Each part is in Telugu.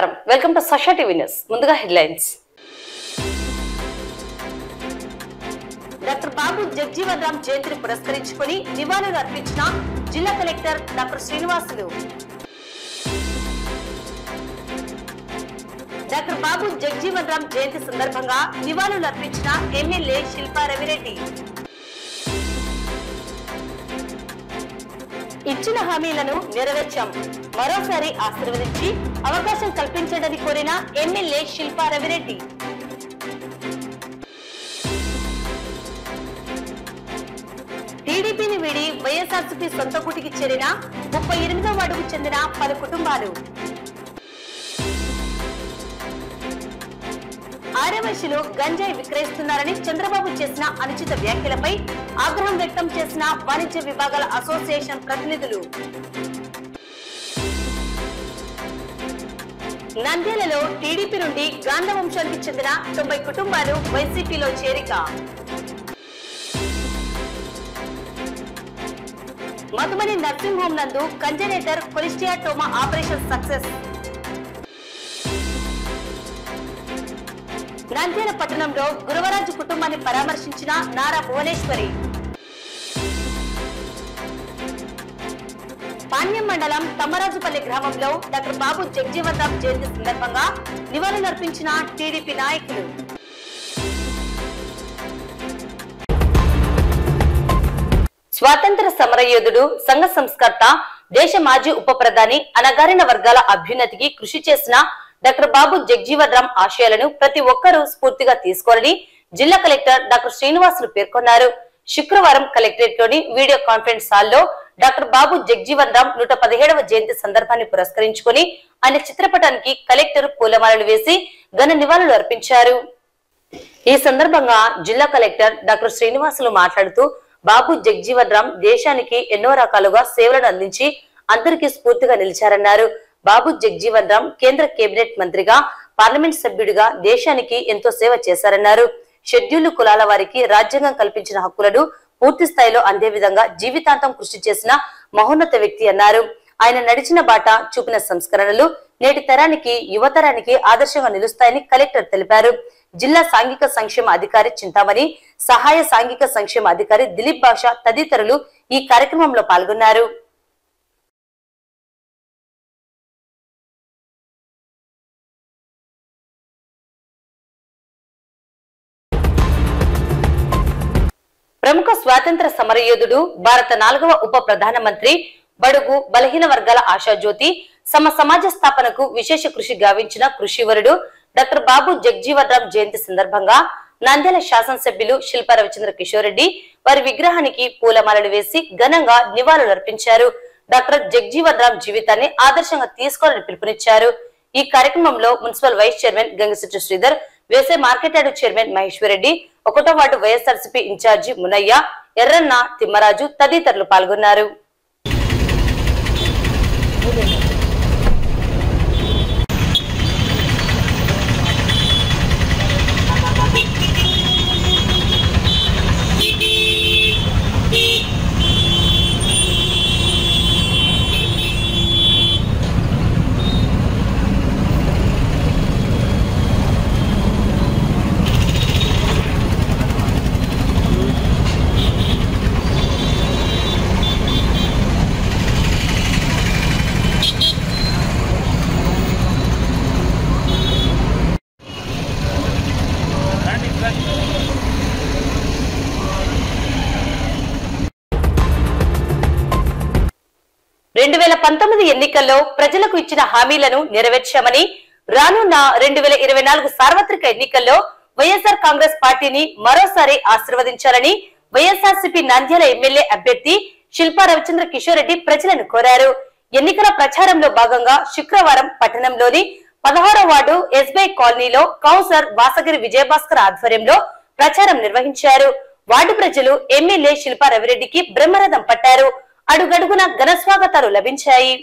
నమస్కారం welcome to Sasha TV news ముందుగా హెడ్లైన్స్ డాక్టర్ బాబు జగ్జీవన్ రామ్ జయంతిని పురస్కరించుకొని నివాళులు అర్పించిన జిల్లా collector doctor Srinivasulu doctor Babu Jagjivan Ram జయంతి సందర్భంగా నివాళులు అర్పించిన ఎమ్మెల్యే శిల్పా రవిరెడ్డి ఇచ్చిన హామీలను నెరవేర్చాం మరోసారి ఆశీర్వదించి అవకాశం కల్పించడని కోరిన ఎమ్మెల్యే శిల్పా రవిరెడ్డి టీడీపీని వీడి వైఎస్ఆర్సీపీ సొంత గుటికి చేరిన 38వ వార్డుకు చెందిన 10 కుటుంబాలు ఆర్యవైశ్యులు గంజాయి విక్రయిస్తున్నారని చంద్రబాబు చేసిన అనుచిత వ్యాఖ్యలపై ఆగ్రహం వ్యక్తం చేసిన వాణిజ్య విభాగాల అసోసియేషన్ ప్రతినిధులు నంద్యాలలో టీడీపీ నుండి గాంధ వంశానికి చెందిన 90 కుటుంబాలు వైసీపీలో చేరిక మధుమని నర్సింగ్ హోమ్ నందు కంజనేటర్ కొలిస్టియాటోమా ఆపరేషన్ సక్సెస్ నంద్యాల పట్టణంలో గురవరాజు కుటుంబాన్ని పరామర్శించిన నారా భువనేశ్వరి పాణ్యం మండలం తమ్మరాజుపల్లి గ్రామంలో డాక్టర్ బాబు జగ్జీవన్ రామ్ జయంతి సందర్భంగా నివాళులర్పించిన టీడీపీ నాయకులు స్వాతంత్ర సమరయోధుడు సంఘ సంస్కర్త దేశ మాజీ ఉప ప్రధాని అణగారిన వర్గాల అభ్యున్నతికి కృషి చేసిన డాక్టర్ బాబు జగ్జీవన్ రామ్ ఆశయాలను ప్రతి ఒక్కరూ స్ఫూర్తిగా తీసుకోవాలని జిల్లా కలెక్టర్ డాక్టర్ శ్రీనివాసులు పేర్కొన్నారు. శుక్రవారం కలెక్టరేట్ లోని వీడియో కాన్ఫరెన్స్ హాల్లో డాక్టర్ బాబు జగ్జీవన్ రామ్ 117వ జయంతి సందర్భాన్ని పురస్కరించుకుని ఆయన చిత్రపటానికి కలెక్టర్ పూలమాలలు వేసి ఘన నివాళులు అర్పించారు. ఈ సందర్భంగా జిల్లా కలెక్టర్ డాక్టర్ శ్రీనివాసులు మాట్లాడుతూ బాబు జగ్జీవన్ రామ్ దేశానికి ఎన్నో రకాలుగా సేవలను అందించి అందరికీ స్ఫూర్తిగా నిలిచారన్నారు. బాబు జగ్జీవన్ రామ్ కేంద్ర కేబినెట్ మంత్రిగా పార్లమెంట్ సభ్యుడిగా దేశానికి ఎంతో సేవ చేశారన్నారు. షెడ్యూల్డ్ కులాల వారికి రాజ్యాంగం కల్పించిన హక్కులను పూర్తి స్థాయిలో అందే విధంగా జీవితాంతం కృషి చేసిన మహోన్నత వ్యక్తి అన్నారు. ఆయన నడిచిన బాట చూపిన సంస్కరణలు నేటి తరానికి యువతరానికి ఆదర్శంగా నిలుస్తాయని కలెక్టర్ తెలిపారు. జిల్లా సాంఘిక సంక్షేమ అధికారి చింతామణి, సహాయ సాంఘిక సంక్షేమ అధికారి దిలీప్ బాషా తదితరులు ఈ కార్యక్రమంలో పాల్గొన్నారు. ప్రముఖ స్వాతంత్ర సమరయోధుడు భారత 4వ ఉప ప్రధానమంత్రి బడుగు బలహీన వర్గాల ఆశాజ్యోతి సమాజ స్థాపనకు విశేష కృషి గావించిన కృషివరుడు డాక్టర్ బాబు జగ్జీవన్ రామ్ జయంతి సందర్భంగా నంద్యాల శాసనసభ్యులు శిల్పా రవిచంద్ర కిషోర్ రెడ్డి వారి విగ్రహానికి పూలమాలలు వేసి ఘనంగా నివాళులు అర్పించారు. డాక్టర్ జగ్జీవన్ రామ్ జీవితాన్ని ఆదర్శంగా తీసుకోవాలని పిలుపునిచ్చారు. ఈ కార్యక్రమంలో municipal vice chairman Gangisetti Sridhar, వ్యవసాయ market yard chairman Maheshwar Reddy, 1వ వార్డు వైఎస్ఆర్సీపీ ఇన్ఛార్జి మునయ్య, ఎర్రన్న, తిమ్మరాజు తదితరులు పాల్గొన్నారు. ఎన్నికల్లో ప్రజలకు ఇచ్చిన హామీలను నెరవేర్చామని రానున్న 2024 సార్వత్రిక ఎన్నికల్లో వైఎస్ఆర్ కాంగ్రెస్ పార్టీని మరోసారి ఆశీర్వదించాలని వైఎస్ఆర్సీపీ నంద్యాల ఎమ్మెల్యే అభ్యర్థి శిల్పా రవిచంద్ర కిషోర్ రెడ్డి ప్రజలను కోరారు. ఎన్నికల ప్రచారంలో భాగంగా శుక్రవారం పట్టణంలోని 16వ వార్డు ఎస్బీఐ కాలనీలో కౌన్సిలర్ వాసగిరి విజయభాస్కర్ ఆధ్వర్యంలో ప్రచారం నిర్వహించారు. వార్డు ప్రజలు ఎమ్మెల్యే శిల్పా రవిరెడ్డికి బ్రహ్మరథం పట్టారు. అడుగడుగున ఘన స్వాగతాలు లభించాయి.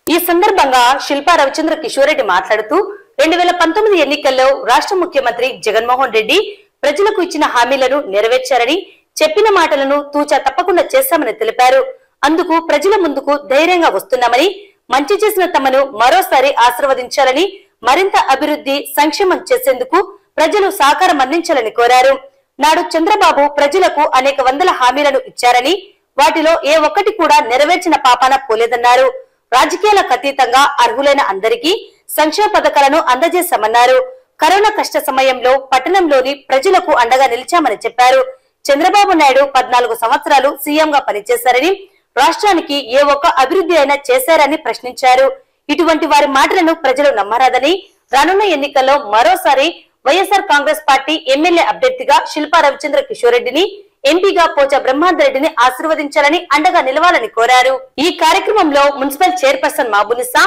ఈ సందర్భంగా శిల్పా రవిచంద్ర కిషోర్ రెడ్డి మాట్లాడుతూ 2019 ఎన్నికల్లో రాష్ట్ర ముఖ్యమంత్రి జగన్మోహన్ రెడ్డి ప్రజలకు ఇచ్చిన హామీలను నెరవేర్చారని, చెప్పిన మాటలను తూచా తప్పకుండా చేశామని తెలిపారు. అందుకు ప్రజల ముందుకు ధైర్యంగా వస్తున్నామని, మంచి చేసిన తమను మరోసారి ఆశీర్వదించాలని, మరింత అభివృద్ధి సంక్షేమం చేసేందుకు ప్రజలు సహకారం అందించాలని కోరారు. నాడు చంద్రబాబు ప్రజలకు అనేక వందల హామీలను ఇచ్చారని, వాటిలో ఏ ఒక్కటి కూడా నెరవేర్చిన పాపాన పోలేదన్నారు. రాజకీయాలకు అతీతంగా అర్హులైన అందరికీ సంక్షేమ పథకాలను అందజేశామన్నారు. కరోనా కష్ట సమయంలో పట్టణంలోని ప్రజలకు అండగా నిలిచామని చెప్పారు. చంద్రబాబు నాయుడు 14 సంవత్సరాలు సీఎంగా పనిచేశారని, రాష్ట్రానికి ఏ ఒక్క అభివృద్ధి అయినా చేశారని ప్రశ్నించారు. ఇటువంటి వారి మాటలను ప్రజలు నమ్మరాదని, రానున్న ఎన్నికల్లో మరోసారి వైఎస్ఆర్ కాంగ్రెస్ పార్టీ ఎమ్మెల్యే అభ్యర్థిగా శిల్పా రవిచంద్ర కిషోర్ రెడ్డిని, ఎంపీగా పోచా బ్రహ్మాందరెడ్డిని ఆశీర్వదించాలని, అండగా నిలవాలని కోరారు. ఈ కార్యక్రమంలో మున్సిపల్ చైర్పర్సన్ మాబునిసా,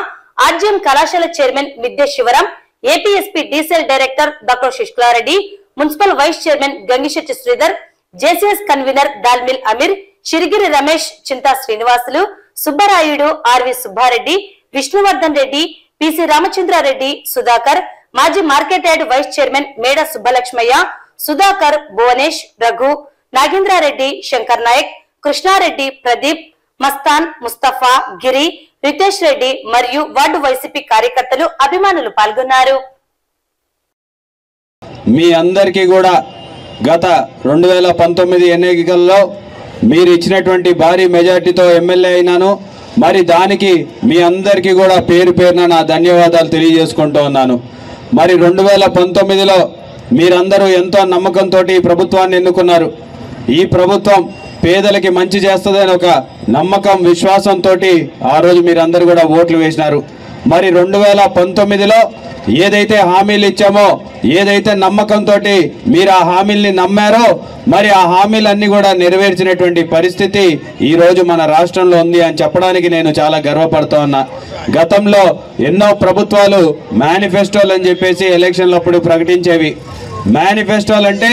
ఆర్జీఎం కళాశాల చైర్మన్ మిద్దె శివరాం, ఏపీఎస్పీ డీసెల్ director doctor Shishkula Reddy, municipal vice chairman Gangisetti Sridhar, JCS convenor Dalmil Ameer, Chirigiri Ramesh, Chinta Srinivasulu, Subbarayudu, RV Subba Reddy, Vishnuvardhan Reddy, PC Ramachandra Reddy, Sudhakar, మాజీ మార్కెట్ యార్డ్ వైస్ చైర్మన్ మేడ సుబ్బలక్ష్మయ్య, సుధాకర్, భువనేష్, రఘు, నాగేంద్రారెడ్డి, శంకర్ నాయక్, కృష్ణారెడ్డి, ప్రదీప్, మస్తాన్, ముస్తఫా, గిరి, రితేష్ రెడ్డి మరియు వార్డు వైసీపీ కార్యకర్తలు, అభిమానులు పాల్గొన్నారు. మీ అందరికీ కూడా గత 2019 ఎన్నికల్లో మీరు ఇచ్చినటువంటి భారీ మెజార్టీతో ఎమ్మెల్యే అయినాను. మరి దానికి మీ అందరికీ కూడా పేరు పేరున నా ధన్యవాదాలు తెలియజేసుకుంటూ ఉన్నాను. మరి 2019లో మీరందరూ ఎంతో నమ్మకంతో ఈ ప్రభుత్వాన్ని ఎన్నుకున్నారు. ఈ ప్రభుత్వం పేదలకి మంచి చేస్తుందని ఒక నమ్మకం, విశ్వాసంతో ఆ రోజు మీరందరూ కూడా ఓట్లు వేసినారు. మరి 2019లో ఏదైతే హామీలు ఇచ్చామో, ఏదైతే నమ్మకంతో మీరు ఆ హామీల్ని నమ్మారో, మరి ఆ హామీలన్నీ కూడా నెరవేర్చినటువంటి పరిస్థితి ఈరోజు మన రాష్ట్రంలో ఉంది అని చెప్పడానికి నేను చాలా గర్వపడుతూ ఉన్నా. గతంలో ఎన్నో ప్రభుత్వాలు మేనిఫెస్టోలు అని చెప్పేసి ఎలక్షన్లప్పుడు ప్రకటించేవి. మేనిఫెస్టోలు అంటే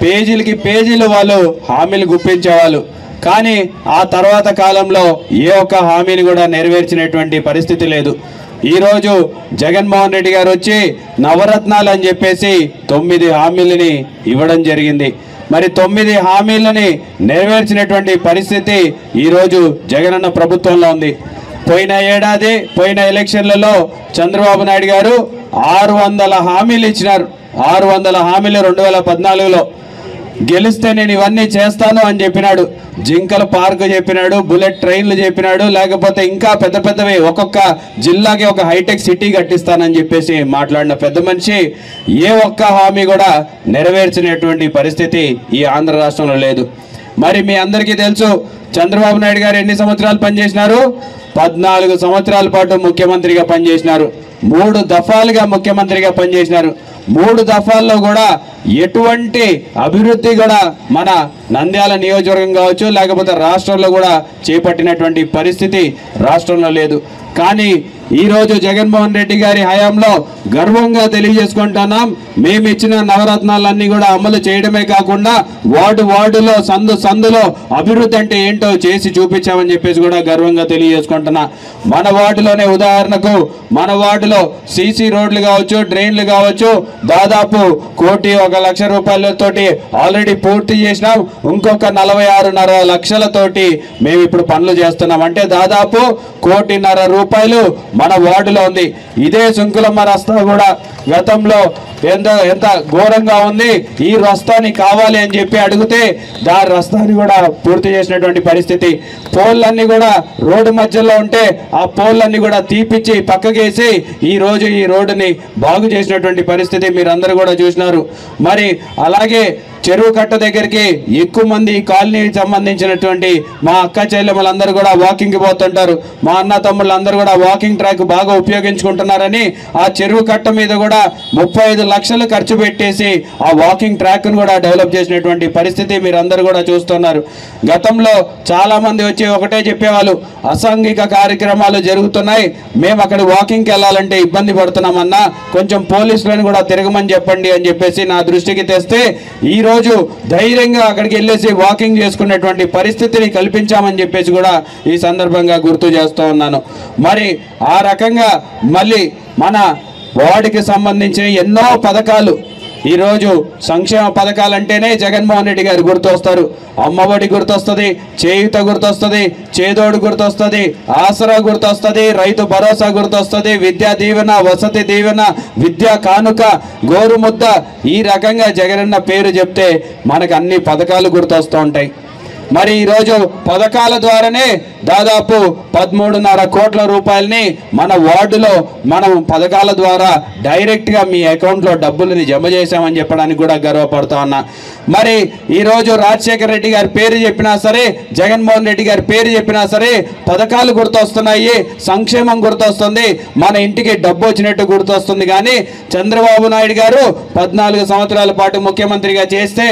పేజీలకి పేజీలు వాళ్ళు హామీలు గుప్పించేవాళ్ళు. కానీ ఆ తర్వాత కాలంలో ఏ ఒక్క హామీని కూడా నెరవేర్చినటువంటి పరిస్థితి లేదు. ఈరోజు జగన్మోహన్ రెడ్డి గారు వచ్చి నవరత్నాలు అని చెప్పేసి 9 హామీలని ఇవ్వడం జరిగింది. మరి 9 హామీలని నెరవేర్చినటువంటి పరిస్థితి ఈరోజు జగనన్న ప్రభుత్వంలో ఉంది. పోయిన ఏడాది పోయిన ఎలక్షన్లలో చంద్రబాబు నాయుడు గారు 600 హామీలు ఇచ్చినారు. 600 హామీలు 2014లో. గెలిస్తే నేను ఇవన్నీ చేస్తాను అని చెప్పినాడు. జింకల పార్కు చెప్పినాడు, బుల్లెట్ ట్రైన్లు చెప్పినాడు, లేకపోతే ఇంకా పెద్ద పెద్దవి ఒక్కొక్క జిల్లాకి ఒక హైటెక్ సిటీ కట్టిస్తానని చెప్పేసి మాట్లాడిన పెద్ద మనిషి ఏ ఒక్క హామీ కూడా నెరవేర్చినటువంటి పరిస్థితి ఈ ఆంధ్ర రాష్ట్రంలో లేదు. మరి మీ అందరికీ తెలుసు చంద్రబాబు నాయుడు గారు ఎన్ని సంవత్సరాలు పనిచేసినారు? 14 సంవత్సరాల పాటు ముఖ్యమంత్రిగా పనిచేసినారు. 3 దఫాలుగా ముఖ్యమంత్రిగా పనిచేసినారు. 3 దఫాల్లో కూడా ఎటువంటి అభివృద్ధి కూడా మన నంద్యాల నియోజకవర్గం కావచ్చు, లేకపోతే రాష్ట్రంలో కూడా చేపట్టినటువంటి పరిస్థితి రాష్ట్రంలో లేదు. కానీ ఈరోజు జగన్మోహన్ రెడ్డి గారి హయాంలో గర్వంగా తెలియజేసుకుంటున్నాం, మేము ఇచ్చిన నవరత్నాలన్నీ కూడా అమలు చేయడమే కాకుండా వార్డులో సందులో అభివృద్ధి అంటే ఏంటో చేసి చూపించామని చెప్పేసి కూడా గర్వంగా తెలియజేసుకుంటున్నా. మన వార్డులోనే ఉదాహరణకు మన వార్డులో సీసీ రోడ్లు కావచ్చు, డ్రైన్లు కావచ్చు, దాదాపు 1,01,00,000 రూపాయలతోటి ఆల్రెడీ పూర్తి చేసినాం. ఇంకొక 46.5 లక్షలతోటి మేము ఇప్పుడు పనులు చేస్తున్నాం. అంటే దాదాపు 1,50,00,000 రూపాయలు మన వార్డులో ఉంది. ఇదే సుంకులమ్మ రస్తా కూడా గతంలో ఎంత ఘోరంగా ఉంది. ఈ రస్తాని కావాలి అని చెప్పి అడిగితే దాని రస్తాని కూడా పూర్తి చేసినటువంటి పరిస్థితి. పోల్లన్నీ కూడా రోడ్డు మధ్యలో ఉంటే ఆ పోల్లన్నీ కూడా తీపిచ్చి పక్కకేసి ఈ రోజు ఈ రోడ్డుని బాగు చేసినటువంటి పరిస్థితి మీరందరూ కూడా చూసినారు. మరి అలాగే చెరువు కట్ట దగ్గరికి ఎక్కువ మంది కాలనీకి సంబంధించినటువంటి మా అక్క చెల్లెమ్మలందరూ కూడా వాకింగ్కి పోతుంటారు. మా అన్న తమ్ముళ్ళందరూ కూడా వాకింగ్ ట్రాక్ బాగా ఉపయోగించుకుంటున్నారని ఆ చెరువు కట్ట మీద కూడా 35 లక్షలు ఖర్చు పెట్టేసి ఆ వాకింగ్ ట్రాక్ను కూడా డెవలప్ చేసినటువంటి పరిస్థితి మీరందరూ కూడా చూస్తున్నారు. గతంలో చాలా మంది వచ్చి ఒకటే చెప్పేవాళ్ళు, అసాంఘిక కార్యక్రమాలు జరుగుతున్నాయి, మేము అక్కడ వాకింగ్కి వెళ్ళాలంటే ఇబ్బంది పడుతున్నామన్నా, కొంచెం పోలీసులను కూడా తిరగమని చెప్పండి అని చెప్పేసి నా దృష్టికి తెస్తే ఈరోజు ధైర్యంగా అక్కడికి వెళ్ళేసి వాకింగ్ చేసుకునేటువంటి పరిస్థితిని కల్పించామని చెప్పేసి కూడా ఈ సందర్భంగా గుర్తు చేస్తూ ఉన్నాను. మరి ఆ రకంగా మళ్ళీ మన వార్డుకి సంబంధించిన ఎన్నో పథకాలు ఈరోజు సంక్షేమ పథకాలంటేనే జగన్మోహన్ రెడ్డి గారు గుర్తొస్తారు. అమ్మఒడి గుర్తొస్తుంది, చేయూత గుర్తొస్తుంది, చేదోడు గుర్తొస్తుంది, ఆసరా గుర్తొస్తుంది, రైతు భరోసా గుర్తొస్తుంది, విద్యా దీవెన, వసతి దీవెన, విద్యా కానుక, గోరుముద్ద, ఈ రకంగా జగనన్న పేరు చెప్తే మనకు అన్ని పథకాలు గుర్తొస్తూ ఉంటాయి. మరి ఈరోజు పథకాల ద్వారానే దాదాపు 13.5 కోట్ల రూపాయలని మన వార్డులో మనం పథకాల ద్వారా డైరెక్ట్గా మీ అకౌంట్లో డబ్బులని జమ చేశామని చెప్పడానికి కూడా గర్వపడుతూ ఉన్నా. మరి ఈరోజు రాజశేఖర రెడ్డి గారి పేరు చెప్పినా సరే, జగన్మోహన్ రెడ్డి గారి పేరు చెప్పినా సరే పథకాలు గుర్తొస్తున్నాయి, సంక్షేమం గుర్తొస్తుంది, మన ఇంటికి డబ్బు వచ్చినట్టు గుర్తొస్తుంది. కానీ చంద్రబాబు నాయుడు గారు 14 సంవత్సరాల పాటు ముఖ్యమంత్రిగా చేస్తే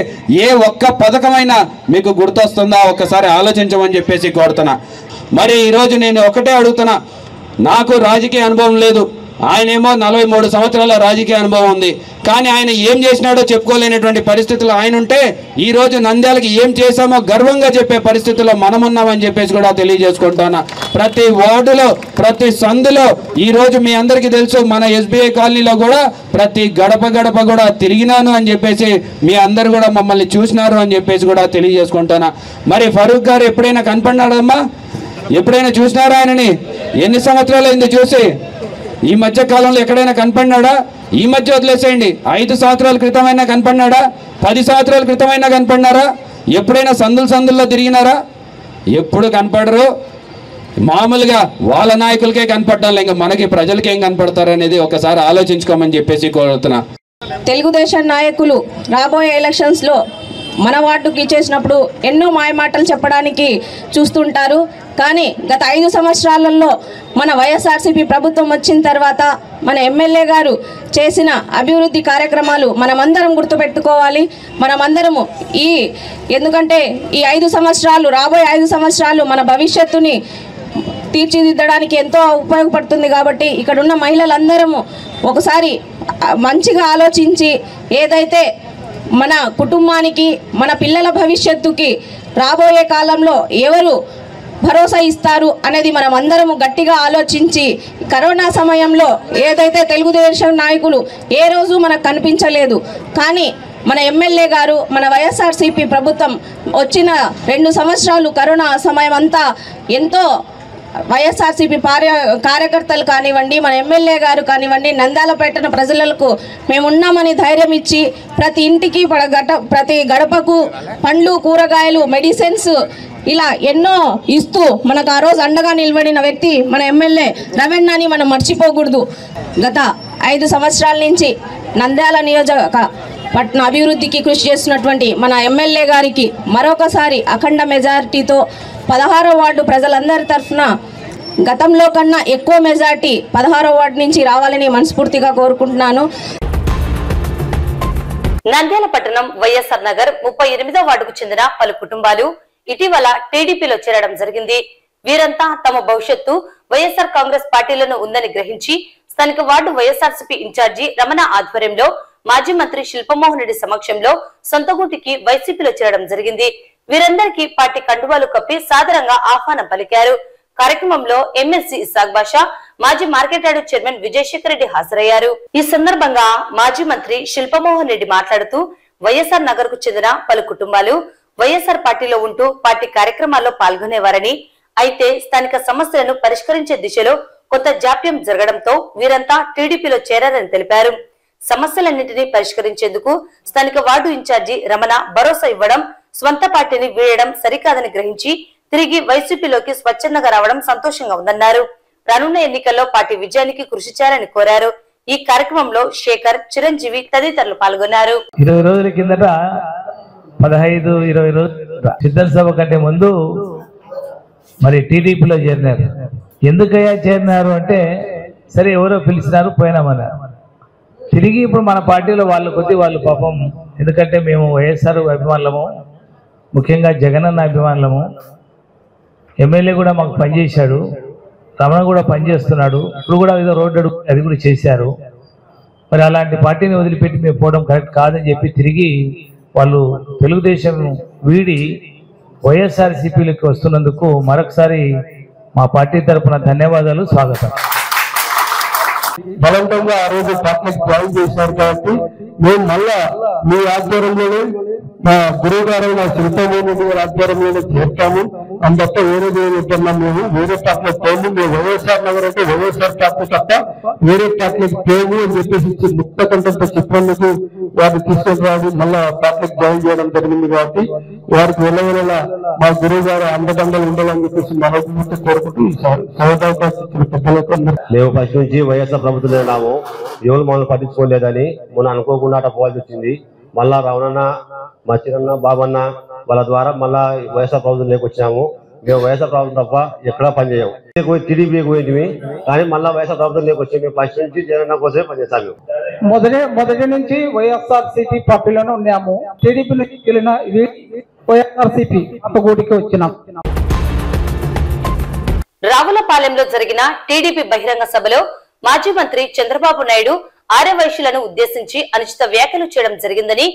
ఏ ఒక్క పథకమైనా మీకు గుర్తొస్తుందా ఒక్కసారి ఆలోచించమని చెప్పేసి కోరుతున్నా. మరి ఈరోజు నేను ఒకటే అడుగుతున్నా, నాకు రాజకీయ అనుభవం లేదు, ఆయనేమో 43 సంవత్సరాల రాజకీయ అనుభవం ఉంది. కానీ ఆయన ఏం చేసినాడో చెప్పుకోలేనటువంటి పరిస్థితుల్లో ఆయన ఉంటే ఈరోజు నంద్యాలకి ఏం చేశామో గర్వంగా చెప్పే పరిస్థితుల్లో మనమున్నామని చెప్పేసి కూడా తెలియజేసుకుంటున్నా. ప్రతి వార్డులో, ప్రతి సందులో ఈరోజు మీ అందరికీ తెలుసు, మన SBI కాలనీలో కూడా ప్రతి గడప గడప కూడా తిరిగినాను అని చెప్పేసి మీ అందరు కూడా మమ్మల్ని చూసినారు అని చెప్పేసి కూడా తెలియజేసుకుంటున్నా. మరి ఫరూక్ గారు ఎప్పుడైనా కనపడినాడమ్మా? ఎప్పుడైనా చూసినారా ఆయనని? ఎన్ని సంవత్సరాలు అయింది చూసి? ఈ మధ్య కాలంలో ఎక్కడైనా కనపడినాడా? ఈ మధ్య వదిలేసేయండి, 5 సంవత్సరాల క్రితమైనా కనపడినాడా? 10 సంవత్సరాల క్రితమైనా కనపడినారా? ఎప్పుడైనా సందుల్లో తిరిగినారా? ఎప్పుడు కనపడరు. మామూలుగా వాళ్ళ నాయకులకే కనపడ్డాలి, ఇంకా మనకి ప్రజలకి ఏం కనపడతారు అనేది ఒకసారి ఆలోచించుకోమని చెప్పేసి కోరుతున్నా. తెలుగుదేశం నాయకులు రాబోయే ఎలక్షన్స్లో మన వార్డుకి ఇచ్చేసినప్పుడు ఎన్నో మాయమాటలు చెప్పడానికి చూస్తుంటారు. కానీ గత 5 సంవత్సరాలలో మన వైఎస్ఆర్సీపీ ప్రభుత్వం వచ్చిన తర్వాత మన ఎమ్మెల్యే గారు చేసిన అభివృద్ధి కార్యక్రమాలు మనమందరం గుర్తుపెట్టుకోవాలి. మనమందరము ఎందుకంటే ఈ 5 సంవత్సరాలు, రాబోయే 5 సంవత్సరాలు మన భవిష్యత్తుని తీర్చిదిద్దడానికి ఎంతో ఉపయోగపడుతుంది. కాబట్టి ఇక్కడ ఉన్న మహిళలందరము ఒకసారి మంచిగా ఆలోచించి ఏదైతే మన కుటుంబానికి, మన పిల్లల భవిష్యత్తుకి రాబోయే కాలంలో ఎవరు భరోసా ఇస్తారు అనేది మనం అందరము గట్టిగా ఆలోచించి, కరోనా సమయంలో ఏదైతే తెలుగుదేశం నాయకులు ఏ రోజు మనకు కనిపించలేదు, కానీ మన ఎమ్మెల్యే గారు, మన వైఎస్ఆర్సీపీ ప్రభుత్వం వచ్చిన 2 సంవత్సరాలు కరోనా సమయం అంతా ఎంతో వైఎస్ఆర్సీపీ కార్యకర్తలు కానివ్వండి, మన ఎమ్మెల్యే గారు కానివ్వండి, నంద్యాలపేట ప్రజలకు మేము ఉన్నామని ధైర్యం ఇచ్చి ప్రతి ఇంటికి, ప్రతి గడపకు పండ్లు, కూరగాయలు, మెడిసిన్స్ ఇలా ఎన్నో ఇస్తూ మనకు ఆ రోజు అండగా నిలబడిన వ్యక్తి మన ఎమ్మెల్యే రవణ్ణని మనం మర్చిపోకూడదు. గత 5 సంవత్సరాల నుంచి నంద్యాల నియోజకవర్గ అభివృద్ధికి కృషి చేస్తున్నటువంటి మన ఎమ్మెల్యే గారికి మరొకసారి అఖండ మెజారిటీతో 16వ వార్డు ప్రజలందరి తరఫున గతంలో కన్నా ఎక్కువ మెజారిటీ 16వ వార్డు నుంచి రావాలని మనస్ఫూర్తిగా కోరుకుంటున్నాను. నంద్యాల పట్టణం వైఎస్ఆర్ నగర్ 38వ వార్డుకు చెందిన పలు కుటుంబాలు ఇటీవల టీడీపీలో చేరడం జరిగింది. వీరంతా తమ భవిష్యత్తు వైఎస్ఆర్ కాంగ్రెస్ పార్టీలోనూ ఉందని గ్రహించి స్థానిక వార్డు వైఎస్ఆర్సీపీ ఇన్ఛార్జి రమణ ఆధ్వర్యంలో మాజీ మంత్రి శిల్పమోహన్ రెడ్డి సమక్షంలో సొంత గూటికి వైసీపీలో చేరడం జరిగింది. వీరందరికీ పార్టీ కండువాలు కప్పి సాదరంగా ఆహ్వానం పలికారు. కార్యక్రమంలో ఎమ్మెల్సీ ఇస్సాక్ బాషా, మాజీ market yard chairman Vijayasekhar Reddy హాజరయ్యారు. ఈ సందర్భంగా మాజీ మంత్రి శిల్పమోహన్ రెడ్డి మాట్లాడుతూ వైఎస్ఆర్ నగర్ కు చెందిన పలు కుటుంబాలు వైఎస్ఆర్ పార్టీలో ఉంటూ పార్టీ కార్యక్రమాల్లో పాల్గొనేవారని, అయితే స్థానిక సమస్యలను పరిష్కరించే దిశలో కొంత జాప్యం జరగడంతో వీరంతా టీడీపీలో చేరారని తెలిపారు. సమస్యలన్నింటినీ పరిష్కరించేందుకు స్థానిక వార్డు ఇన్ఛార్జి రమణ భరోసా ఇవ్వడం, స్వంత పార్టీని వీడడం సరికాదని గ్రహించి తిరిగి వైసీపీలోకి స్వచ్ఛందంగా రావడం సంతోషంగా ఉందన్నారు. రానున్న ఎన్నికల్లో పార్టీ విజయానికి కృషి చేయాలని కోరారు. ఈ కార్యక్రమంలో శేఖర్, చిరంజీవి తదితరులు పాల్గొన్నారు. 20 రోజుల కిందట 15-20 రోజులు సిద్ధం సభ కంటే ముందు మరి టీడీపీలో చేరినారు. ఎందుకయ్యా చేరినారు అంటే, సరే ఎవరో పిలిచినారు పోయినామన్నారు. తిరిగి ఇప్పుడు మన పార్టీలో వాళ్ళ కొద్ది వాళ్ళు పాపం, ఎందుకంటే మేము వైఎస్ఆర్ అభిమానులము, ముఖ్యంగా జగనన్న అభిమానులము, ఎమ్మెల్యే కూడా మాకు పనిచేశాడు, రమణ కూడా పనిచేస్తున్నాడు, ఇప్పుడు కూడా ఏదో రోడ్డు అడుగు అది కూడా చేశారు. మరి అలాంటి పార్టీని వదిలిపెట్టి మేము పోవడం కరెక్ట్ కాదని చెప్పి తిరిగి వాళ్ళు తెలుగుదేశం వీడి వైఎస్ఆర్సీపీలోకి వస్తున్నందుకు మరొకసారి మా పార్టీ తరఫున ధన్యవాదాలు, స్వాగతం. బలవంతంగా ఆ రోజు పార్టీకి జాయిన్ చేశారు కాబట్టి మేము మళ్ళా మీ ఆధ్వర్యంలోనే మా గురువు గారు మా చింతామణి గారి ఆధ్వర్యంలోనే చేస్తాము. అందుకే వేరే ఉంటున్నాం. మేము వేరే పార్టీలకు పోము. మేము వైఎస్ఆర్ నగర్ అంటే వైఎస్ఆర్ పార్టీ తప్ప వేరే పార్టీలకు పోము అని చెప్పేసి ముక్త కంటంతో చెప్పినందుకు వారిని తీసుకొని రావడం మళ్ళా పార్టీకి జాయిన్ చేయడం జరిగింది. కాబట్టి వారికి వెళ్ళవేళ మా గురువు గారు అండదండలు ఉండాలని చెప్పేసి మనోభూతి కోరుకుంటూ సౌదావకాశం ఇచ్చిన పెద్దలకు మేము ఫస్ట్ నుంచి వైఎస్ఆర్ ప్రభుత్వం ఉన్నాము. ఎవరు మమ్మల్ని పట్టించుకోలేదని మొన్న అనుకోకుండా అట్లా పోవాల్సి వచ్చింది. మళ్ళా రవణన్న, మా చిన్న బాబన్న వాళ్ళ ద్వారా మళ్ళా వైఎస్ఆర్ ప్రభుత్వంలోకి వచ్చినాము. మేము వైఎస్ఆర్ ప్రభుత్వం తప్ప ఎక్కడా పనిచేయము. టీడీపీకి పోయింటివి కానీ మళ్ళీ వైఎస్ఆర్ ప్రభుత్వంలోకి వచ్చి మేము ఫస్ట్ నుంచి జగన్ కోసమే పనిచేస్తాము. మొదటి నుంచి వైఎస్ఆర్సీపీ పార్టీలోనే ఉన్నాము. టీడీపీలోకి వెళ్ళిన వైఎస్ఆర్సీపీ అప్పగూడికి వచ్చినాం. రావులపాలెంలో జరిగిన టీడీపీ బహిరంగ సభలో మాజీ మంత్రి చంద్రబాబు నాయుడు ఆర్యవైశ్యులను ఉద్దేశించి అనుచిత వ్యాఖ్యలు చేయడం జరిగిందని,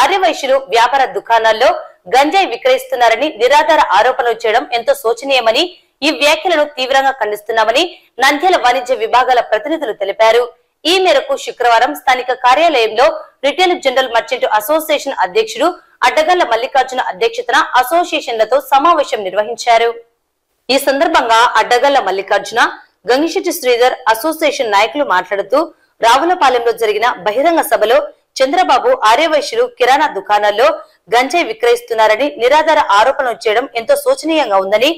ఆర్యవైశ్యులు వ్యాపార దుకాణాల్లో గంజాయి విక్రయిస్తున్నారని నిరాధార ఆరోపణలు చేయడం ఎంతో శోచనీయమని, ఈ వ్యాఖ్యలను తీవ్రంగా ఖండిస్తున్నామని నంద్యాల వాణిజ్య విభాగాల ప్రతినిధులు తెలిపారు. ఈ మేరకు శుక్రవారం స్థానిక కార్యాలయంలో రిటైల్ జనరల్ మర్చెంట్ అసోసియేషన్ అధ్యక్షుడు అడ్డగల్ల మల్లికార్జున అధ్యక్షతన అసోసియేషన్లతో సమావేశం నిర్వహించారు. ఈ సందర్భంగా అడ్డగల్ల మల్లికార్జున, గంగిశెట్టి శ్రీధర్ అసోసియేషన్ నాయకులు మాట్లాడుతూ, రావులపాలెంలో జరిగిన బహిరంగ సభలో చంద్రబాబు ఆర్యవైశ్యులు కిరాణా దుకాణాల్లో గంజాయి విక్రయిస్తున్నారని నిరాధార ఆరోపణలు చేయడం ఎంతో శోచనీయంగా ఉందని,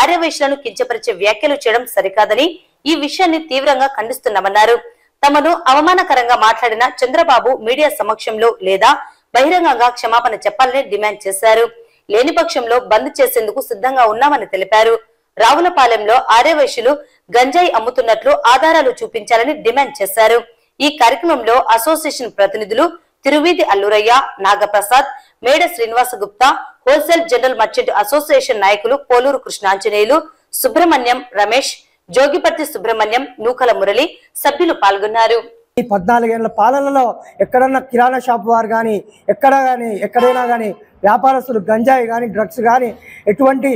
ఆర్యవైశ్యులను కించపరిచే వ్యాఖ్యలు చేయడం సరికాదని, ఈ విషయాన్ని తీవ్రంగా ఖండిస్తున్నామన్నారు. తమను అవమానకరంగా మాట్లాడిన చంద్రబాబు మీడియా సమక్షంలో లేదా బహిరంగంగా క్షమాపణ చెప్పాలని డిమాండ్ చేశారు. లేని పక్షంలో బంద్ చేసేందుకు సిద్ధంగా ఉన్నామని తెలిపారు. రావులపాలెంలో ఆర్యవైశ్యులు గంజాయి అమ్ముతున్నట్లు ఆధారాలు చూపించాలని డిమాండ్ చేశారు. ఈ కార్యక్రమంలో అసోసియేషన్ ప్రతినిధులు తిరువీధి అల్లురయ్య, నాగప్రసాద్, మేడ Srinivasa Gupta, wholesale general merchant association నాయకులు పోలూరు కృష్ణాంజనేయులు, సుబ్రహ్మణ్యం, రమేష్, జోగిపర్తి సుబ్రహ్మణ్యం, నూకల మురళి సభ్యులు పాల్గొన్నారు. ఈ 14 ఏళ్ల పాలనలో ఎక్కడన్నా కిరాణా షాప్ వారు కానీ ఎక్కడైనా కానీ వ్యాపారస్తులు గంజాయి కానీ డ్రగ్స్ కానీ ఎటువంటి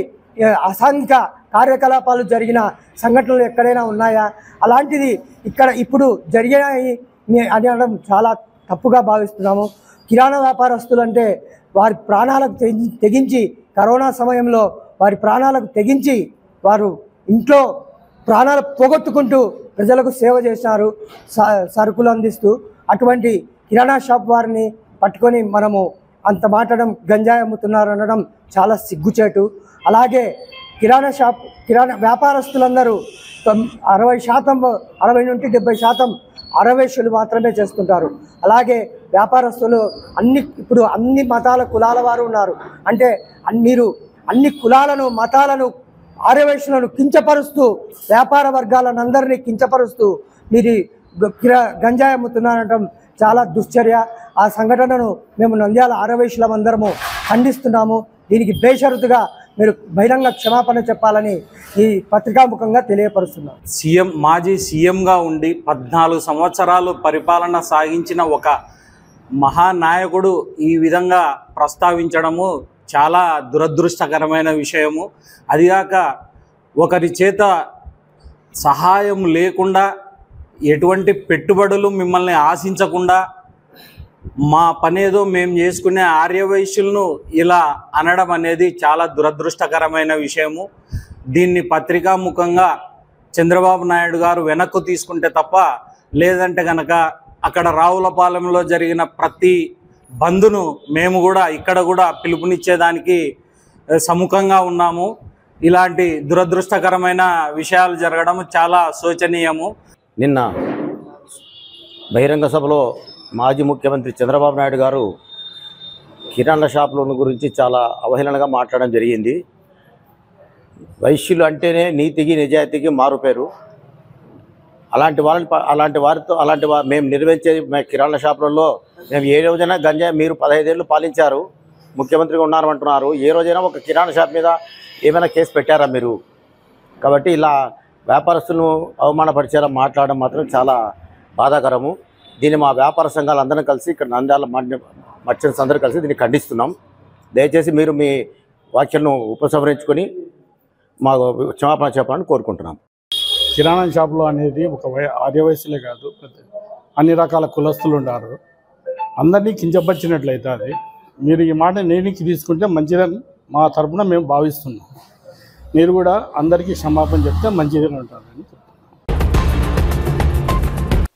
అసాంఘిక కార్యకలాపాలు జరిగిన సంఘటనలు ఎక్కడైనా ఉన్నాయా? అలాంటిది ఇప్పుడు జరిగాయి అనడం చాలా తప్పుగా భావిస్తున్నాము. కిరాణా వ్యాపారస్తులు అంటే వారి ప్రాణాలకు తెగించి కరోనా సమయంలో వారి ప్రాణాలకు తెగించి వారు ఇంట్లో ప్రాణాలు పోగొట్టుకుంటూ ప్రజలకు సేవ చేశారు, సరుకులు అందిస్తూ. అటువంటి కిరాణా షాప్ వారిని పట్టుకొని మనము అంత మాట్లాడడం, గంజాయి అమ్ముతున్నారు అనడం చాలా సిగ్గుచేటు. అలాగే కిరాణా వ్యాపారస్తులందరూ 60 నుండి 70% ఆర్యవైశ్యులు మాత్రమే చేస్తుంటారు. అలాగే వ్యాపారస్తులు ఇప్పుడు అన్ని మతాల కులాల వారు ఉన్నారు. అంటే మీరు అన్ని కులాలను మతాలను ఆర్యవైశ్యులను కించపరుస్తూ వ్యాపార వర్గాలనందరినీ కించపరుస్తూ మీరు గంజాయి అమ్ముతున్నారనడం చాలా దుశ్చర్య. ఆ సంఘటనను మేము నంద్యాల ఆర్యవైశ్యులమందరము ఖండిస్తున్నాము. దీనికి బేషరతుగా మీరు బహిరంగ క్షమాపణ చెప్పాలని ఈ పత్రికాముఖంగా తెలియపరుస్తున్నాం. మాజీ సీఎంగా ఉండి 14 సంవత్సరాలు పరిపాలన సాగించిన ఒక మహానాయకుడు ఈ విధంగా ప్రస్తావించడము చాలా దురదృష్టకరమైన విషయము. అదిగాక ఒకరి చేత సహాయం లేకుండా, ఎటువంటి పెట్టుబడులు మిమ్మల్ని ఆశించకుండా మా పనేదో మేము చేసుకునే ఆర్యవైశ్యులను ఇలా అనడం అనేది చాలా దురదృష్టకరమైన విషయము. దీన్ని పత్రికాముఖంగా చంద్రబాబు నాయుడు గారు వెనక్కు తీసుకుంటే తప్ప, లేదంటే కనుక అక్కడ రావులపాలెంలో జరిగిన ప్రతి బంద్ను మేము కూడా ఇక్కడ కూడా పిలుపునిచ్చేదానికి సముఖంగా ఉన్నాము. ఇలాంటి దురదృష్టకరమైన విషయాలు జరగడం చాలా శోచనీయము. నిన్న బహిరంగ సభలో మాజీ ముఖ్యమంత్రి చంద్రబాబు నాయుడు గారు కిరాణా షాపుల గురించి చాలా అవహేళనగా మాట్లాడడం జరిగింది. వైశ్యులు అంటేనే నీతికి నిజాయితీకి మారుపేరు. మేము నిర్వహించే కిరాణా షాపులలో మేము ఏ రోజైనా గంజాయి, మీరు 15 ఏళ్ళు పాలించారు, ముఖ్యమంత్రిగా ఉన్నారంటున్నారు, ఏ రోజైనా ఒక కిరాణా షాప్ మీద ఏమైనా కేసు పెట్టారా మీరు? కాబట్టి ఇలా వ్యాపారస్తులను అవమానపరిచేలా మాట్లాడడం మాత్రం చాలా బాధాకరము. దీన్ని మా వ్యాపార సంఘాలు అందరం కలిసి, ఇక్కడ నంద్యాల మర్చెంట్స్ అందరూ కలిసి దీన్ని ఖండిస్తున్నాం. దయచేసి మీరు మీ వ్యాఖ్యలను ఉపసంహరించుకొని మాకు క్షమాపణ చెప్పాలని కోరుకుంటున్నాం. కిరాణా షాపులో అనేది ఒక ఆర్యవయసులే కాదు, అన్ని రకాల కులస్తులు ఉన్నారు. అందరినీ కించపరిచినట్లయితే అది మీరు ఈ మాట నేనికి తీసుకుంటే మంచిదని మా తరపున మేము భావిస్తున్నాం. మీరు కూడా అందరికీ క్షమాపణ చెప్తే మంచిదని ఉంటారని.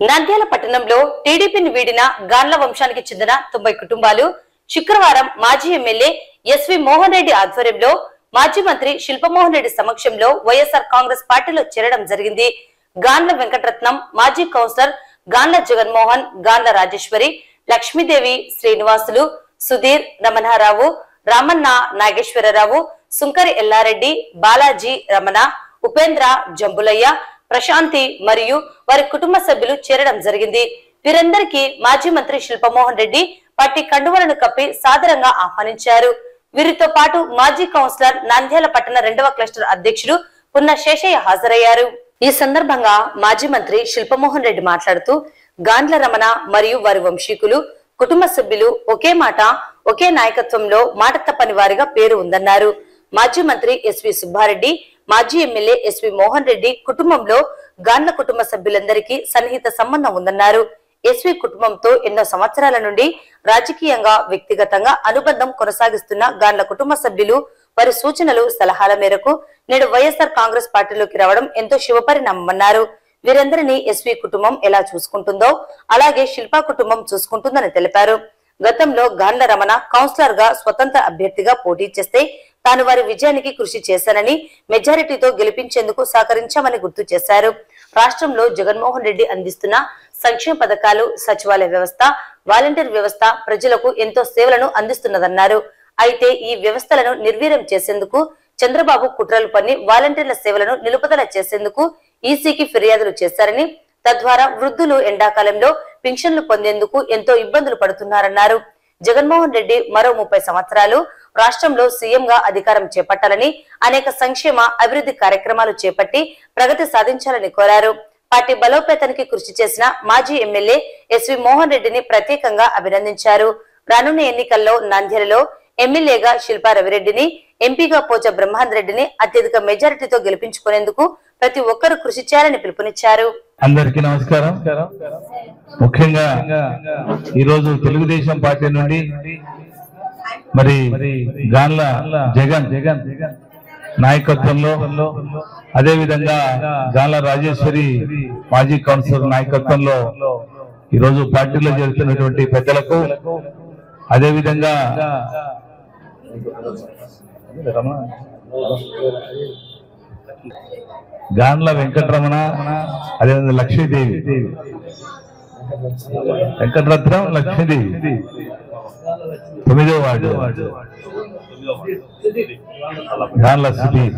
నంద్యాల పట్టణంలో టీడీపీని వీడిన గాన్ల వంశానికి చెందిన 90 కుటుంబాలు శుక్రవారం మాజీ ఎమ్మెల్యే ఎస్వి మోహన్ రెడ్డి ఆధ్వర్యంలో మాజీ మంత్రి శిల్పమోహన్ రెడ్డి సమక్షంలో వైఎస్ఆర్ కాంగ్రెస్ పార్టీలో చేరడం జరిగింది. గాన్ల వెంకటరత్నం, మాజీ కౌన్సిలర్ గాన్ల జగన్మోహన్, గాన్ల రాజేశ్వరి, లక్ష్మీదేవి, శ్రీనివాసులు, సుధీర్, రమణారావు, రామన్న, నాగేశ్వరరావు, సుంకరి ఎల్లారెడ్డి, బాలాజీ, రమణ, ఉపేంద్ర, జంబులయ్య, ప్రశాంతి మరియు వారి కుటుంబ సభ్యులు చేరడం జరిగింది. వీరందరికీ మాజీ మంత్రి శిల్పమోహన్ రెడ్డి పార్టీ కండువలను కప్పి సాదరంగా ఆహ్వానించారు. వీరితో పాటు మాజీ కౌన్సిలర్ నంద్యాల పట్టణ 2వ క్లస్టర్ అధ్యక్షుడు పున్న శేషయ్య హాజరయ్యారు. ఈ సందర్భంగా మాజీ మంత్రి శిల్పమోహన్ రెడ్డి మాట్లాడుతూ గాండ్ల రమణ మరియు వారి వంశీకులు కుటుంబ సభ్యులు ఒకే మాట ఒకే నాయకత్వంలో మాట తప్పని వారిగా పేరు ఉందన్నారు. మాజీ మంత్రి ఎస్వి సుబ్బారెడ్డి, మాజీ ఎమ్మెల్యే ఎస్వి మోహన్ రెడ్డి కుటుంబంలో గాండ్ల కుటుంబ సభ్యులందరికీ సన్నిహిత సంబంధం ఉందన్నారు. ఎస్వి కుటుంబంతో ఎన్నో సంవత్సరాల నుండి రాజకీయంగా, వ్యక్తిగతంగా అనుబంధం కొనసాగిస్తున్న గాండ్ల కుటుంబ సభ్యులు వారి సూచనలు, సలహాల మేరకు నేడు వైఎస్ఆర్ కాంగ్రెస్ పార్టీలోకి రావడం ఎంతో శుభపరిణామన్నారు. వీరందరినీ ఎస్వి కుటుంబం ఎలా చూసుకుంటుందో అలాగే శిల్పా కుటుంబం చూసుకుంటుందని తెలిపారు. గతంలో గాండ్ల రమణ కౌన్సిలర్ గా స్వతంత్ర అభ్యర్థిగా పోటీ చేస్తే తాను వారి విజయానికి కృషి చేశానని, మెజారిటీతో గెలిపించేందుకు సహకరించామని గుర్తు చేశారు. రాష్ట్రంలో జగన్మోహన్ రెడ్డి అందిస్తున్న సంక్షేమ పథకాలు, సచివాలయ వ్యవస్థ, వాలంటీర్ వ్యవస్థ ప్రజలకు ఎంతో సేవలను అందిస్తున్నదన్నారు. అయితే ఈ వ్యవస్థలను నిర్వీర్యం చేసేందుకు చంద్రబాబు కుట్రలు పన్ని వాలంటీర్ల సేవలను నిలుపుదల చేసేందుకు ఈసీకి ఫిర్యాదులు చేశారని, తద్వారా వృద్ధులు ఎండాకాలంలో పింఛన్లు పొందేందుకు ఎంతో ఇబ్బందులు పడుతున్నారన్నారు. జగన్మోహన్ రెడ్డి మరో 30 సంవత్సరాలు రాష్ట్రంలో సీఎంగా అధికారం చేపట్టాలని, అనేక సంక్షేమ అభివృద్ధి కార్యక్రమాలు చేపట్టి ప్రగతి సాధించాలని కోరారు. పార్టీ బలోపేతానికి కృషి చేసిన మాజీ ఎమ్మెల్యే ఎస్వి మోహన్ రెడ్డిని ప్రత్యేకంగా అభినందించారు. రానున్న ఎన్నికల్లో నంద్యాలలో ఎమ్మెల్యేగా శిల్పా రవిరెడ్డిని, ఎంపీగా పోచ బ్రహ్మాందర్ రెడ్డిని అత్యధిక మెజారిటీతో గెలిపించుకునేందుకు ప్రతి ఒక్కరూ కృషి చేయాలని పిలుపునిచ్చారు. అందరికీ నమస్కారం. ముఖ్యంగా ఈరోజు తెలుగుదేశం పార్టీ నుండి మరి గాన్ల జగన్ నాయకత్వంలో, అదే విధంగా గాన్ల రాజేశ్వరి మాజీ కౌన్సిలర్ నాయకత్వంలో ఈరోజు పార్టీలో జరుగుతున్నటువంటి పెద్దలకు, అదే విధంగా గాన్ల వెంకటరమణ, అదేవిధంగా లక్ష్మీదేవి, వెంకటరత్నం, లక్ష్మీదేవి 9వ వార్డు, గాన్ల సుధీర్,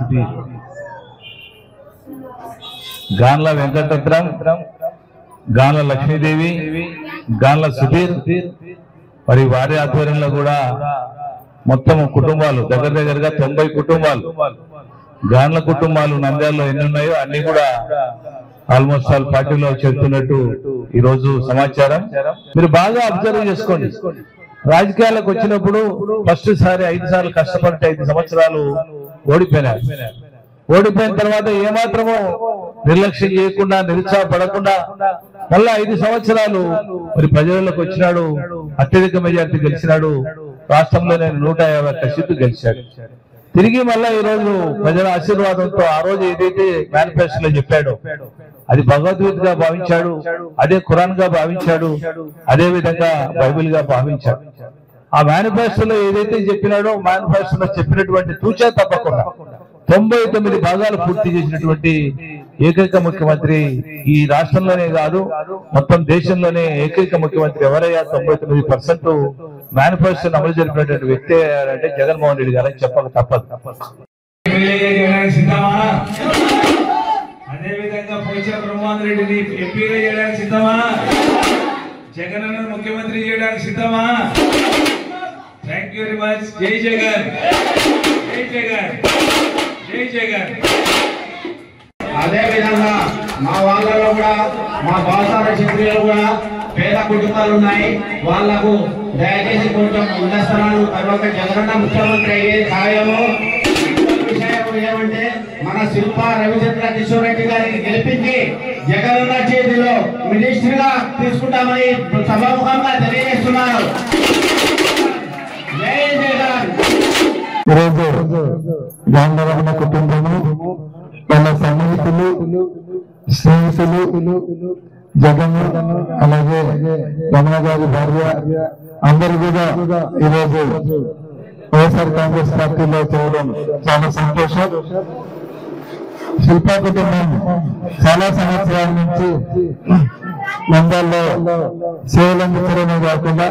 గాన్ల వెంకటరత్నం, గాన్ల లక్ష్మీదేవి, గాన్ల సుధీర్ మరి వారి ఆధ్వర్యంలో కూడా మొత్తం కుటుంబాలు దగ్గరగా 90 కుటుంబాలు, గాన్ల కుటుంబాలు నంద్యాలలో ఎన్ని ఉన్నాయో అన్ని కూడా ఆల్మోస్ట్ ఆల్ పార్టీలో చేరుతున్నట్టు ఈ రోజు సమాచారం. మీరు బాగా అబ్జర్వ్ చేసుకోండి. రాజకీయాలకు వచ్చినప్పుడు ఫస్ట్ సారి 5 సార్లు కష్టపడితే 5 సంవత్సరాలు ఓడిపోయినారు. ఓడిపోయిన తర్వాత ఏమాత్రమో నిర్లక్ష్యం చేయకుండా, నిరుత్సాహపడకుండా మళ్ళా 5 సంవత్సరాలు మరి ప్రజలకు వచ్చినాడు, అత్యధిక మెజార్టీ గెలిచినాడు. రాష్ట్రంలోనే 151 సీట్లు గెలిచాడు. తిరిగి మళ్ళా ఈ రోజు ప్రజల ఆశీర్వాదంతో ఆ రోజు ఏదైతే మేనిఫెస్టోలో చెప్పాడో అది భగవద్గీతగా భావించాడు, అదే ఖురాన్ గా భావించాడు, అదే విధంగా బైబిల్ గా భావించాడు. ఆ మేనిఫెస్టోలో ఏదైతే చెప్పినాడో మేనిఫెస్టోలో చెప్పినటువంటి తూచా తప్పకుండా 99 భాగాలు పూర్తి చేసినటువంటి ఏకైక ముఖ్యమంత్రి ఈ రాష్ట్రంలోనే కాదు మొత్తం దేశంలోనే ఏకైక ముఖ్యమంత్రి ఎవరయ్యా 99% మేనిఫెస్టోని అమలు జరిపినటువంటి వ్యక్తి అంటే జగన్మోహన్ రెడ్డి గారని చెప్పక తప్పదు. అదేవిధంగా పోచ బ్రహ్మాందర్ రెడ్డిని ఎంపీగా చేయడానికి సిద్ధమా? జగన్ అన్న ముఖ్యమంత్రి చేయడానికి సిద్ధమా? Thank you very much. జై జగన్, జై జగన్, జై జగన్. అదే విధంగా మా వాళ్ళలో కూడా మా బాసార క్షత్రియులు కూడా పేద కుటుంబాలు ఉన్నాయి. వాళ్లకు దయచేసి కొంచెం ఇళ్ల స్థలాలు, తర్వాత జగనన్న ముఖ్యమంత్రి అయ్యే ఖాయము విషయం ఏమంటే మన శిల్ప రవిచంద్ర కిషోర్ రెడ్డి గారికి గెలిపించి జగనన్న చేతిలో మినిస్టర్ గా తీసుకుంటామని సభాముఖంగా తెలియజేస్తున్నారు. జై జగన్. ఈరోజు గాంధీ కుటుంబము వాళ్ళ సన్నిహితులు స్నేహితులు జగన్ అలాగే రమణ గారి భార్య అందరూ కూడా ఈరోజు వైఎస్ఆర్ కాంగ్రెస్ పార్టీలో చేయడం చాలా సంతోషం. శిల్పా కుటుంబం చాలా సంవత్సరాల నుంచి నంద్యాలలో సేవలు అందించడమే కాకుండా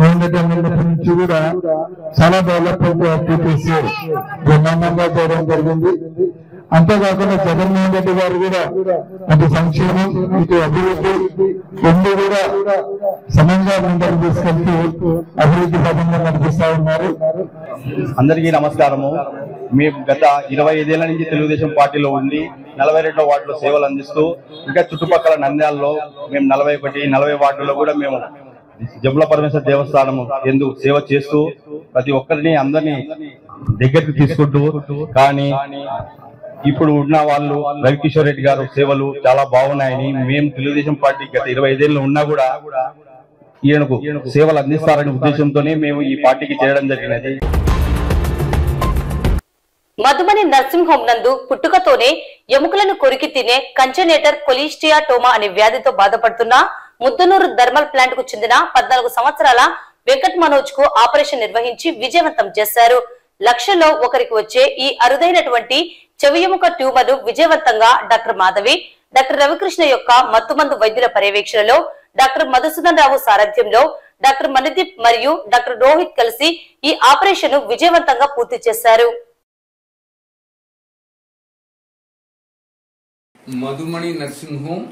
మొదటి నుంచి కూడా చాలా డెవలప్మెంట్ యాక్టివిటీస్ బ్రహ్మాండంగా చేయడం జరిగింది. అంతేకాకుండా జగన్మోహన్ రెడ్డి గారు కూడా అటు సంక్షేమం ఇటు అభివృద్ధి రెండు కూడా సమంగా ముందరకు తీసుకెళ్తూ అభివృద్ధి పదంగా నడిపిస్తా ఉన్నారు. అందరికీ నమస్కారము. మేము గత 25 ఏళ్ల నుంచి తెలుగుదేశం పార్టీలో ఉండి 42వ వార్డులో సేవలు అందిస్తూ ఇంకా చుట్టుపక్కల నంద్యాలలో మేము 40 వార్డుల్లో కూడా మేము జమ్ముల పరమేశ్వర దేవస్థానం ఎందుకు సేవ చేస్తూ ప్రతి ఒక్కరిని అందరినీ దగ్గరికి తీసుకుంటూ, కానీ ఇప్పుడు ఉన్న వాళ్ళు రవికిషోర్ రెడ్డి గారు సేవలు చాలా బాగున్నాయని మేము తెలుగుదేశం పార్టీ గత 25 ఏళ్ళు ఉన్నా కూడా ఈయనకు సేవలు అందిస్తారనే ఉద్దేశంతోనే మేము ఈ పార్టీకి చేరడం జరిగినది. మధుమని నర్సింగ్ హోం నందు పుట్టుకతోనే ఎముకలను కొరికి తినే కంజనేటర్ కొలిస్టియాటోమా అనే వ్యాధితో బాధపడుతున్న ముద్దనూరు థర్మల్ ప్లాంట్ కు చెందిన 14 సంవత్సరాల వెంకట్ మనోజ్ కు ఆపరేషన్ నిర్వహించి విజయవంతం చేశారు. లక్షల్లో ఒకరికి వచ్చే ఈ అరుదైనటువంటి చెవి ఎముక ట్యూమర్ ను విజయవంతంగా డాక్టర్ మాధవి, డాక్టర్ రవికృష్ణ యొక్క మత్తుమందు వైద్యుల పర్యవేక్షణలో, డాక్టర్ మధుసూదన్ రావు సారథ్యంలో డాక్టర్ మణిదీప్ మరియు డాక్టర్ రోహిత్ కలిసి ఈ ఆపరేషన్ ను విజయవంతంగా పూర్తి చేశారు. Madhumani nursing home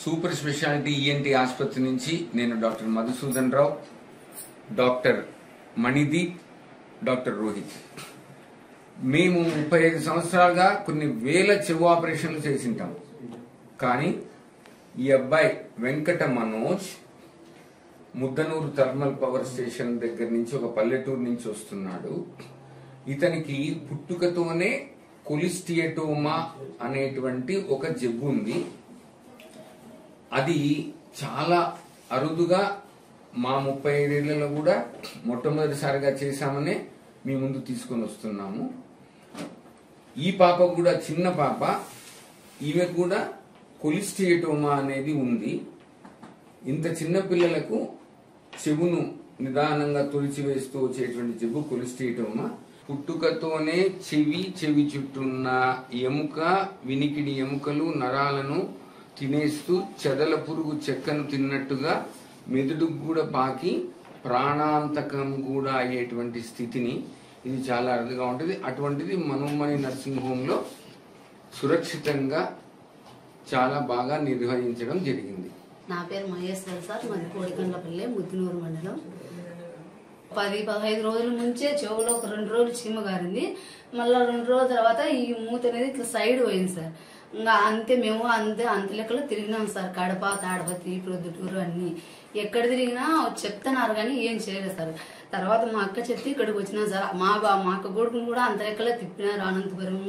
super speciality ENT ఆసుపత్రి నుంచి నేను డాక్టర్ మధుసూదన్ రావు, డాక్టర్ మణిదీప్, డాక్టర్ రోహిత్. మేము 35 సంవత్సరాలుగా కొన్ని వేల చెవు ఆపరేషన్లు చేసింటాం. కానీ ఈ అబ్బాయి Venkata Manoj Muddanur thermal power station దగ్గర నుంచి ఒక పల్లెటూరు నుంచి వస్తున్నాడు. ఇతనికి పుట్టుకతోనే కొలిస్టియాటోమా అనేటువంటి ఒక జబ్బు ఉంది. అది చాలా అరుదుగా మా 35 ఏళ్లలో కూడా మొట్టమొదటిసారిగా చేశామనే మీ ముందు తీసుకొని వస్తున్నాము. ఈ పాప కూడా చిన్న పాప, ఈమె కూడా కొలిస్టియాటోమా అనేది ఉంది. ఇంత చిన్న పిల్లలకు చెవును నిదానంగా తుడిచివేస్తూ వచ్చేటువంటి జబ్బు కొలిస్టియాటోమా. పుట్టుకతోనే చెవి చుట్టూన్న ఎముక, వినికిడి ఎముకలు, నరాలను తినేస్తూ చెదల పురుగు చెక్కను తిన్నట్టుగా మెదడుకు కూడా పాకి ప్రాణాంతకం కూడా అయ్యేటువంటి స్థితిని, ఇది చాలా అరుదుగా ఉంటుంది. అటువంటిది మధుమణి నర్సింగ్ హోమ్ లో సురక్షితంగా చాలా బాగా నిర్వహించడం జరిగింది. నా పేరు మహేశ్వర్ సార్, మాది కోడికండ్లపల్లె, ముద్దునూరు మండలం. 10-15 రోజుల నుంచే చెవులో ఒక 2 రోజులు చీమ గారింది. మళ్ళీ 2 రోజుల తర్వాత ఈ మూత అనేది ఇట్లా సైడ్ పోయింది సార్. ఇంకా అంతే మేము అంత లెక్కలో తిరిగినాం సార్. కడప, తాడపత్రి, ప్రొద్దుటూరు అన్ని ఎక్కడ తిరిగినా చెప్తున్నారు కానీ ఏం చేయలేదు సార్. తర్వాత మా అక్క చెప్తే ఇక్కడికి వచ్చినాం సార్. మా అక్క కొడుకును కూడా అంత లెక్కలో తిప్పినారు. అనంతపురం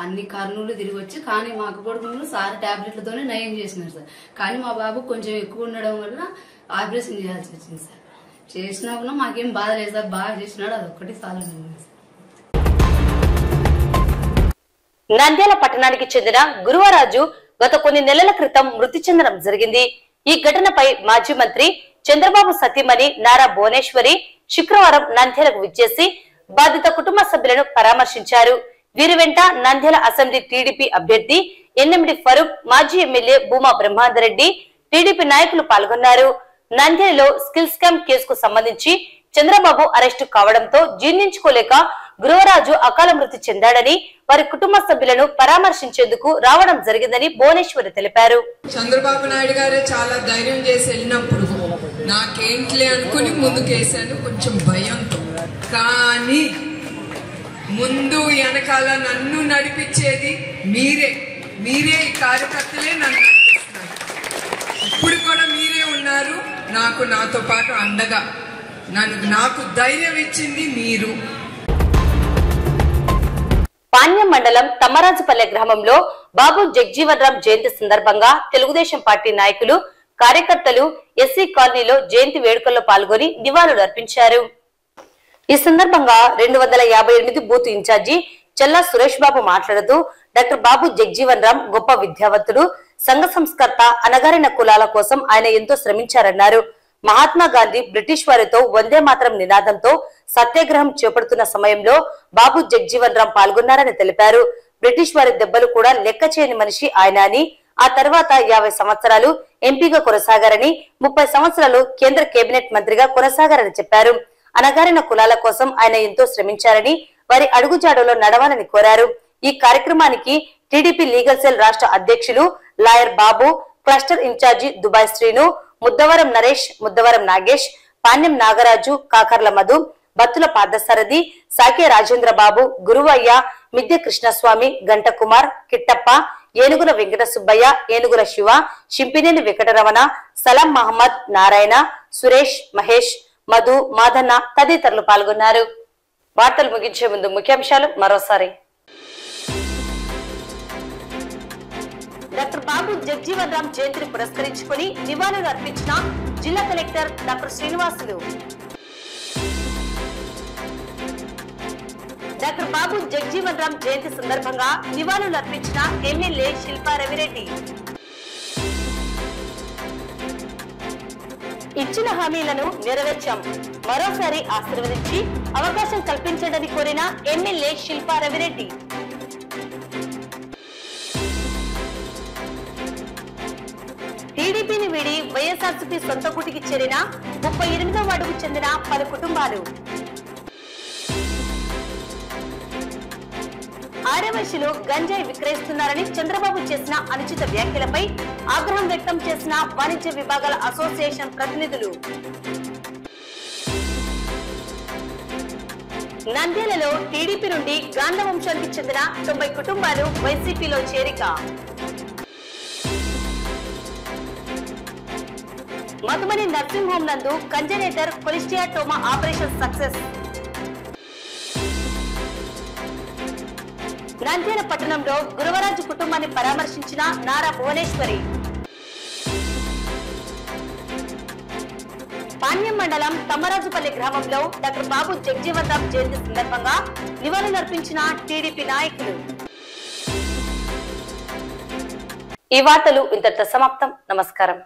అన్ని కర్నూలు తిరిగి వచ్చి, కానీ మా అక్క కొడుకును సార్ టాబ్లెట్లతోనే నయం చేసినారు సార్. కానీ మా బాబు కొంచెం ఎక్కువ ఉండడం వల్ల ఆపరేషన్ చేయాల్సి వచ్చింది సార్. చేసినా కూడా మాకేం బాధ లేదు సార్, బాగా చేసినాడు, అదొక్కటి చాలా. నంద్యాల పట్టణానికి చెందిన గురువరాజు గత కొన్ని నెలల క్రితం మృతి చెందడం జరిగింది. ఈ ఘటనపై మాజీ మంత్రి చంద్రబాబు సతీమణి నారా భువనేశ్వరి శుక్రవారం నంద్యాలకు విచ్చేసి బాధిత కుటుంబ సభ్యులను పరామర్శించారు. వీరి వెంట నంద్యాల అసెంబ్లీ టీడీపీ అభ్యర్థి ఎన్ఎండి ఫరూక్, మాజీ ఎమ్మెల్యే భూమా బ్రహ్మాందరెడ్డి, టీడీపీ నాయకులు పాల్గొన్నారు. నంద్యాలలో స్కిల్ స్కామ్ కేసుకు సంబంధించి చంద్రబాబు అరెస్టు కావడంతో జీర్ణించుకోలేక గురువరాజు అకాల మృతి చెందాడని, వారి కుటుంబ సభ్యులను పరామర్శించేందుకు రావడం జరిగిందని భువనేశ్వరి తెలిపారు. చంద్రబాబు నాయుడు గారే చాలా ధైర్యం చేసి వెళ్ళినప్పుడు నాకేంట్లే అనుకుని ముందుకేసాను, కొంచెం భయంతో. కానీ ముందు వెనకాల నన్ను నడిపించేది మీరే ఈ కార్యకర్తలే నన్ను నడిపిస్తున్నారు. ఇప్పుడు కూడా మీరే ఉన్నారు నాతో పాటు అండగా. నాకు ధైర్యం ఇచ్చింది మీరు. పాణ్యం మండలం తమ్మరాజుపల్లె గ్రామంలో బాబు జగ్జీవన్ రామ్ జయంతి సందర్భంగా తెలుగుదేశం పార్టీ నాయకులు కార్యకర్తలు ఎస్సీ కాలనీలో జయంతి వేడుకల్లో పాల్గొని నివాళులు అర్పించారు. ఈ సందర్భంగా 258 బూత్ ఇన్ఛార్జి చెల్లా సురేష్ బాబు మాట్లాడుతూ డాక్టర్ బాబు జగ్జీవన్ రామ్ గొప్ప విద్యావంతుడు, సంఘ సంస్కర్త, అణగారిన కులాల కోసం ఆయన ఎంతో శ్రమించారన్నారు. మహాత్మా గాంధీ బ్రిటిష్ వారితో వందే మాతరం నినాదంతో సత్యాగ్రహం చేపడుతున్న సమయంలో బాబు జగ్జీవన్ రామ్ పాల్గొన్నారని తెలిపారు. బ్రిటిష్ వారి దెబ్బలు కూడా లెక్క చేయని మనిషి ఆయన అని, ఆ తర్వాత 50 సంవత్సరాలు ఎంపీగా కొనసాగారని, 30 సంవత్సరాలు కేంద్ర కేబినెట్ మంత్రిగా కొనసాగారని చెప్పారు. అణగారిన కులాల కోసం ఆయన ఎంతో శ్రమించారని, వారి అడుగుజాడలో నడవాలని కోరారు. ఈ కార్యక్రమానికి టీడీపీ లీగల్ సెల్ రాష్ట్ర అధ్యక్షులు lawyer Babu, cluster incharge Dubai Srinu, Muddavaram Naresh, Muddavaram Nagesh, Panyam Nagaraju, Kakarla Madhu, Battula Parthasarathi, Sake Rajendra Babu, Guruvayya, Midde Krishnaswamy, గంట కుమార్, కిట్టప్ప, ఏనుగుల వెంకట సుబ్బయ్య, ఏనుగుల శివ, షింపినేని వెంకటరమణ, సలాం మహమ్మద్, నారాయణ, సురేష్, మహేష్, మధు, మాధన్న తదితరులు పాల్గొన్నారు. వార్తలు ముగించే ముందు ముఖ్యాంశాలు మరోసారి. డాక్టర్ బాబు జగ్జీవన్ రామ్ జయంతిని పురస్కరించుకుని నివాళులు అర్పించిన జిల్లా collector doctor Srinivasulu. Doctor Babu Jagjivan Ram జయంతి సందర్భంగా నివాళులు అర్పించిన ఎమ్మెల్యే శిల్పా రవిరెడ్డి. ఇచ్చిన హామీలను నెరవేర్చాం, మరోసారి ఆశీర్వదించి అవకాశం కల్పించడని కోరిన ఎమ్మెల్యే శిల్పా రవిరెడ్డి. టీడీపీని వీడి వైఎస్ఆర్సీపీ సొంత గుటికి చేరిన 38వ వార్డుకు చెందిన 10 కుటుంబాలు. ఆర్యవైశ్యులు గంజాయి విక్రయిస్తున్నారని చంద్రబాబు చేసిన అనుచిత వ్యాఖ్యలపై ఆగ్రహం వ్యక్తం చేసిన వాణిజ్య విభాగాల అసోసియేషన్ ప్రతినిధులు. నంద్యాలలో టీడీపీ నుండి గాంధ వంశానికి చెందిన 90 కుటుంబాలు వైసీపీలో చేరిక. మధుమని నర్సింగ్ హోమ్ నందు కంజనేటర్ కొలిస్టియాటోమా ఆపరేషన్ సక్సెస్. నంద్యాల పట్టణంలో గురువరాజు కుటుంబాన్ని పరామర్శించిన నారా భువనేశ్వరి. పాణ్యం మండలం తమ్మరాజుపల్లి గ్రామంలో డాక్టర్ బాబు జగ్జీవన్ రామ్ జయంతి సందర్భంగా నివాళులర్పించిన టీడీపీ నాయకులు. ఈ వార్తలు ఇంతటితో సమాప్తం. నమస్కారం.